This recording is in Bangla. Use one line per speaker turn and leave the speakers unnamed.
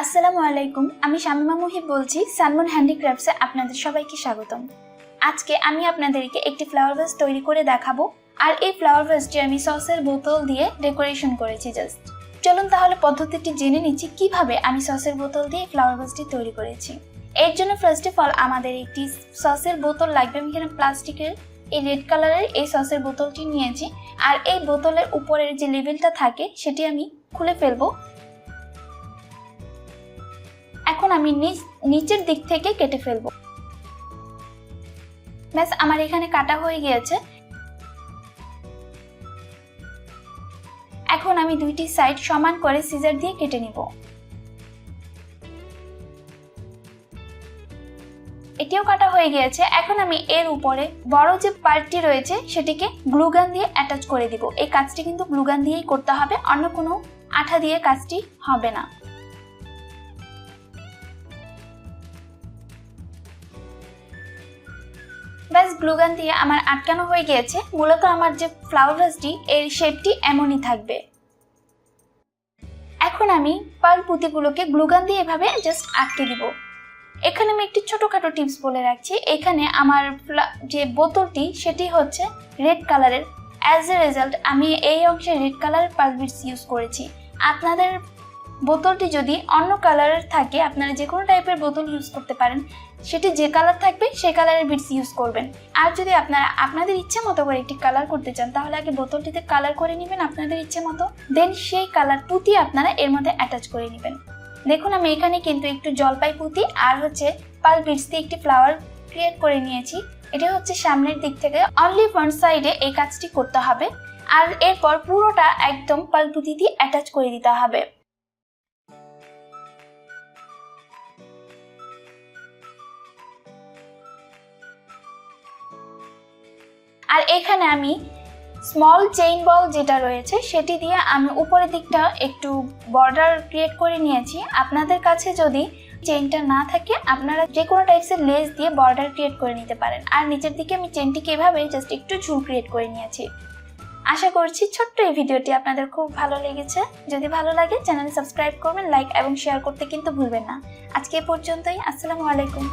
আসসালামু আলাইকুম, আমি শামিমা মুহিব বলছি সানমুন হ্যান্ডিক্রাফটসে আপনাদের সবাইকে স্বাগতম। আজকে আমি আপনাদেরকে একটি ফ্লাওয়ার ভাস তৈরি করে দেখাবো। আর এই ফ্লাওয়ার ভাসটি আমি সসের বোতল দিয়ে ডেকোরেশন করেছি। জাস্ট চলুন তাহলে পদ্ধতিটি জেনে নিচ্ছি কিভাবে আমি সসের বোতল দিয়ে ফ্লাওয়ার ভাসটি তৈরি করেছি। এর জন্য ফার্স্ট অফ অল আমাদের একটি সসের বোতল লাগবে। আমি এখানে প্লাস্টিকের এই রেড কালারের এই সসের বোতলটি নিয়েছি। আর এই বোতলের উপরের যে লেভেলটা থাকে সেটি আমি খুলে ফেলবো। এখন আমি নিচের দিক থেকে কেটে ফেলবো। ব্যাস আমার এখানে কাটা হয়ে গিয়েছে। এখন আমি দুইটি সাইড সমান করে সিজার দিয়ে কেটে নিব। এটিও কাটা হয়ে গিয়েছে। এখন আমি এর উপরে বড় যে পার্টটি রয়েছে সেটিকে গ্লু গান দিয়ে অ্যাটাচ করে দিব। এই কাজটি কিন্তু গ্লু গান দিয়েই করতে হবে, অন্য কোনো আঠা দিয়ে কাজটি হবে না। ব্যাস গ্লুগান দিয়ে আমার আটকানো হয়ে গিয়েছে। মূলত আমার যে ফ্লাওয়ার ভাসটি এর শেপটি এমনই থাকবে। এখন আমি পার্ল পুঁতিগুলোকে গ্লুগান দিয়ে এভাবে জাস্ট আটকে দিব। এখানে আমি একটি ছোটখাটো টিপস বলে রাখছি। এখানে আমার যে বোতলটি সেটি হচ্ছে রেড কালারের। অ্যাজ এ রেজাল্ট আমি এই অংশে রেড কালারের পার্ল বিটস ইউজ করেছি। আপনাদের বোতলটি যদি অন্য কালারের থাকে, আপনারা যে কোনো টাইপের বোতল ইউজ করতে পারেন। সেটি যে কালার থাকবে সেই কালারের বিটস ইউজ করবেন। আর যদি আপনারা আপনাদের ইচ্ছে মতো করে একটি কালার করতে চান, তাহলে আগে বোতলটিতে কালার করে নেবেন আপনাদের ইচ্ছে মতো, দেন সেই কালার পুঁতি আপনারা এর মধ্যে অ্যাটাচ করে নেবেন। দেখুন আমি এখানে কিন্তু একটু জলপাই পুঁতি আর পার্ল বিটস দিয়ে একটি ফ্লাওয়ার ক্রিয়েট করে নিয়েছি। এটা হচ্ছে সামনের দিক থেকে, অনলি ফ্রন্ট সাইডে এই কাজটি করতে হবে। আর এরপর পুরোটা একদম পার্ল পুঁতি দিয়ে অ্যাটাচ করে দিতে হবে। আর এখানে আমি স্মল চেইন বল যেটা রয়েছে সেটি দিয়ে আমি উপরের দিকটা একটু বর্ডার ক্রিয়েট করে নিয়েছি। আপনাদের কাছে যদি চেইনটা না থাকে, আপনারা যে কোনো টাইপসের লেস দিয়ে বর্ডার ক্রিয়েট করে নিতে পারেন। আর নিচের দিকে আমি চেইনটিকে এভাবে জাস্ট একটু ঝুল ক্রিয়েট করে নিয়েছি। আশা করছি ছোট্ট এই ভিডিওটি আপনাদের খুব ভালো লেগেছে। যদি ভালো লাগে চ্যানেল সাবস্ক্রাইব করবেন, লাইক এবং শেয়ার করতে কিন্তু ভুলবেন না। আজকে এ পর্যন্তই। আসসালামু আলাইকুম।